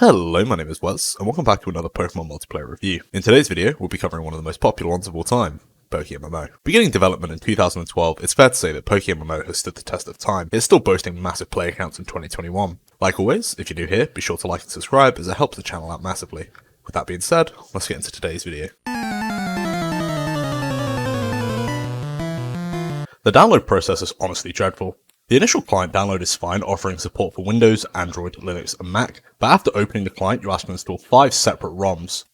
Hello, my name is Wes, and welcome back to another Pokemon multiplayer review. In today's video, we'll be covering one of the most popular ones of all time, PokeMMO. Beginning development in 2012, it's fair to say that PokeMMO has stood the test of time. It's still boasting massive player counts in 2021. Like always, if you're new here, be sure to like and subscribe as it helps the channel out massively. With that being said, let's get into today's video. The download process is honestly dreadful. The initial client download is fine, offering support for Windows, Android, Linux, and Mac, but after opening the client, you're asked to install 5 separate ROMs.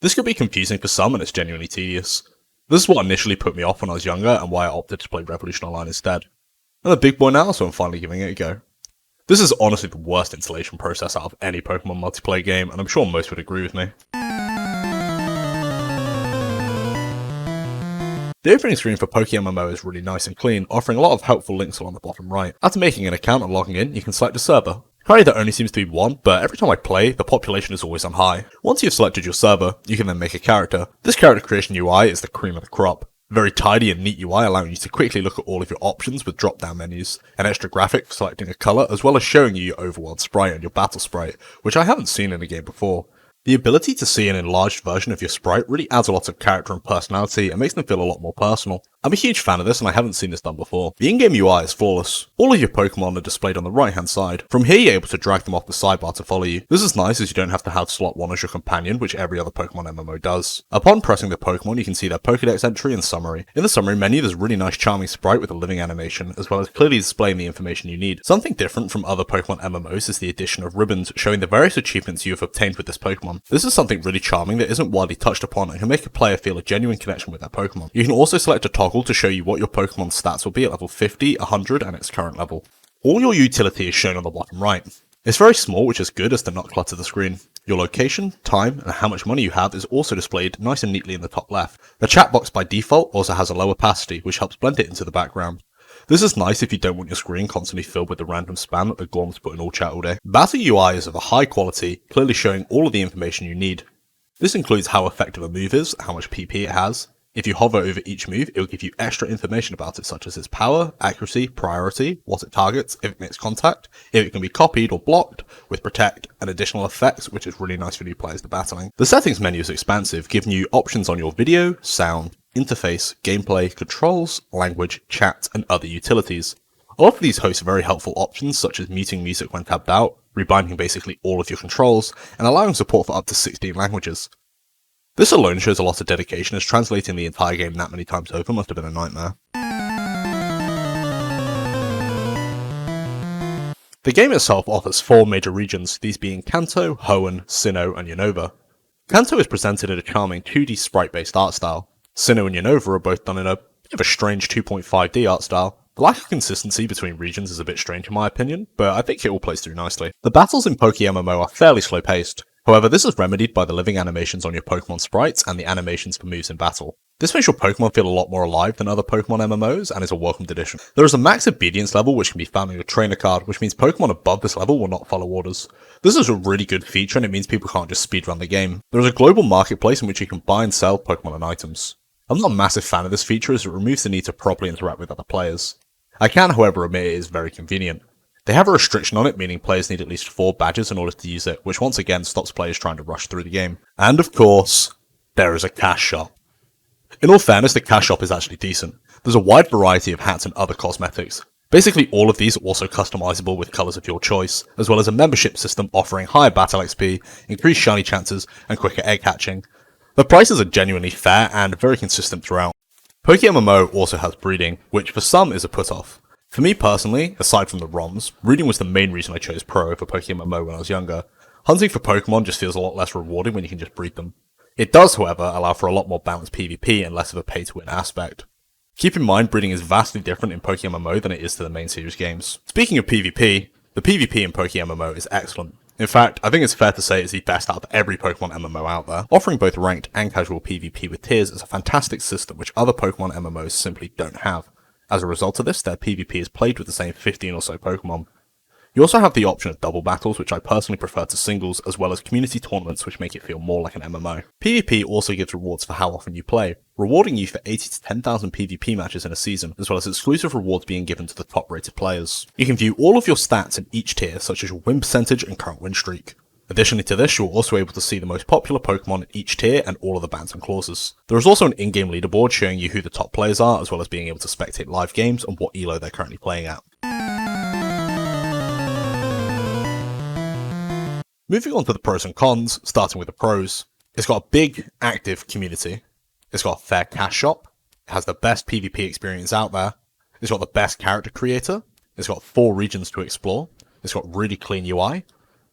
This could be confusing for some, and it's genuinely tedious. This is what initially put me off when I was younger, and why I opted to play Revolution Online instead. I'm a big boy now, so I'm finally giving it a go. This is honestly the worst installation process out of any Pokemon multiplayer game, and I'm sure most would agree with me. The opening screen for PokeMMO is really nice and clean, offering a lot of helpful links along the bottom right. After making an account and logging in, you can select a server. Currently there only seems to be one, but every time I play, the population is always on high. Once you've selected your server, you can then make a character. This character creation UI is the cream of the crop. Very tidy and neat UI allowing you to quickly look at all of your options with drop-down menus, an extra graphic for selecting a colour, as well as showing you your overworld sprite and your battle sprite, which I haven't seen in a game before. The ability to see an enlarged version of your sprite really adds a lot of character and personality and makes them feel a lot more personal. I'm a huge fan of this and I haven't seen this done before. The in-game UI is flawless. All of your Pokemon are displayed on the right hand side. From here you're able to drag them off the sidebar to follow you. This is nice as you don't have to have slot 1 as your companion, which every other Pokemon MMO does. Upon pressing the Pokemon you can see their Pokedex entry and summary. In the summary menu there's a really nice charming sprite with a living animation, as well as clearly displaying the information you need. Something different from other Pokemon MMOs is the addition of ribbons showing the various achievements you have obtained with this Pokemon. This is something really charming that isn't widely touched upon and can make a player feel a genuine connection with their Pokemon. You can also select a toggle to show you what your Pokemon's stats will be at level 50, 100 and its current level. All your utility is shown on the bottom right. It's very small, which is good as to not clutter the screen. Your location, time, and how much money you have is also displayed nice and neatly in the top left. The chat box by default also has a low opacity, which helps blend it into the background. This is nice if you don't want your screen constantly filled with the random spam that the Gorms put in all chat all day. Battle UI is of a high quality, clearly showing all of the information you need. This includes how effective a move is, how much PP it has. If you hover over each move, it will give you extra information about it, such as its power, accuracy, priority, what it targets, if it makes contact, if it can be copied or blocked, with protect, and additional effects, which is really nice for new players to battling. The settings menu is expansive, giving you options on your video, sound, interface, gameplay, controls, language, chat, and other utilities. A lot of these host very helpful options, such as muting music when tabbed out, rebinding basically all of your controls, and allowing support for up to 16 languages. This alone shows a lot of dedication, as translating the entire game that many times over must have been a nightmare. The game itself offers 4 major regions, these being Kanto, Hoenn, Sinnoh, and Unova. Kanto is presented in a charming 2D sprite-based art style. Sinnoh and Unova are both done in a bit of a strange 2.5D art style. The lack of consistency between regions is a bit strange in my opinion, but I think it all plays through nicely. The battles in PokeMMO are fairly slow paced. However, this is remedied by the living animations on your Pokemon sprites and the animations for moves in battle. This makes your Pokemon feel a lot more alive than other Pokemon MMOs and is a welcomed addition. There is a max obedience level which can be found on your trainer card, which means Pokemon above this level will not follow orders. This is a really good feature and it means people can't just speedrun the game. There is a global marketplace in which you can buy and sell Pokemon and items. I'm not a massive fan of this feature as it removes the need to properly interact with other players. I can however admit it is very convenient. They have a restriction on it, meaning players need at least 4 badges in order to use it, which once again stops players trying to rush through the game. And of course, there is a cash shop. In all fairness, the cash shop is actually decent. There's a wide variety of hats and other cosmetics. Basically all of these are also customizable with colours of your choice, as well as a membership system offering higher battle XP, increased shiny chances, and quicker egg hatching. The prices are genuinely fair and very consistent throughout. PokeMMO also has breeding, which for some is a put-off. For me personally, aside from the ROMs, breeding was the main reason I chose Pro over PokeMMO when I was younger. Hunting for Pokemon just feels a lot less rewarding when you can just breed them. It does, however, allow for a lot more balanced PvP and less of a pay-to-win aspect. Keep in mind, breeding is vastly different in PokeMMO than it is to the main series games. Speaking of PvP, the PvP in PokeMMO is excellent. In fact, I think it's fair to say it's the best out of every Pokemon MMO out there. Offering both ranked and casual PvP with tiers is a fantastic system which other Pokemon MMOs simply don't have. As a result of this, their PvP is played with the same 15 or so Pokemon. You also have the option of double battles, which I personally prefer to singles, as well as community tournaments, which make it feel more like an MMO. PvP also gives rewards for how often you play, rewarding you for 80 to 10,000 PvP matches in a season, as well as exclusive rewards being given to the top rated players. You can view all of your stats in each tier, such as your win percentage and current win streak. Additionally to this, you're also able to see the most popular Pokemon in each tier and all of the bans and clauses. There is also an in-game leaderboard showing you who the top players are, as well as being able to spectate live games and what elo they're currently playing at. Moving on to the pros and cons, starting with the pros. It's got a big, active community. It's got a fair cash shop. It has the best PvP experience out there. It's got the best character creator. It's got 4 regions to explore. It's got really clean UI,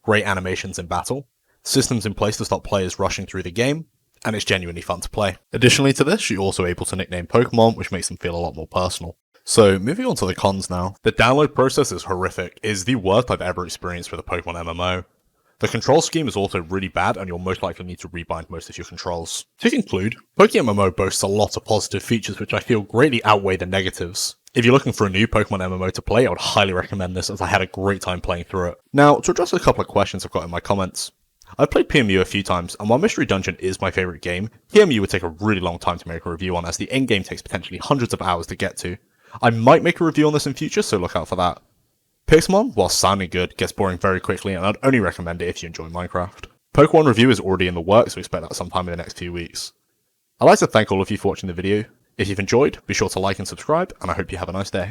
great animations in battle, systems in place to stop players rushing through the game, and it's genuinely fun to play. Additionally to this, you're also able to nickname Pokemon, which makes them feel a lot more personal. So, moving on to the cons now. The download process is horrific. It is the worst I've ever experienced with a Pokemon MMO. The control scheme is also really bad, and you'll most likely need to rebind most of your controls. To conclude, PokeMMO boasts a lot of positive features which I feel greatly outweigh the negatives. If you're looking for a new Pokemon MMO to play, I would highly recommend this, as I had a great time playing through it. Now, to address a couple of questions I've got in my comments. I've played PMU a few times, and while Mystery Dungeon is my favourite game, PMU would take a really long time to make a review on, as the endgame takes potentially hundreds of hours to get to. I might make a review on this in future, so look out for that. PokeMMO, while sounding good, gets boring very quickly, and I'd only recommend it if you enjoy Minecraft. Pokemon review is already in the works, so expect that sometime in the next few weeks. I'd like to thank all of you for watching the video. If you've enjoyed, be sure to like and subscribe, and I hope you have a nice day.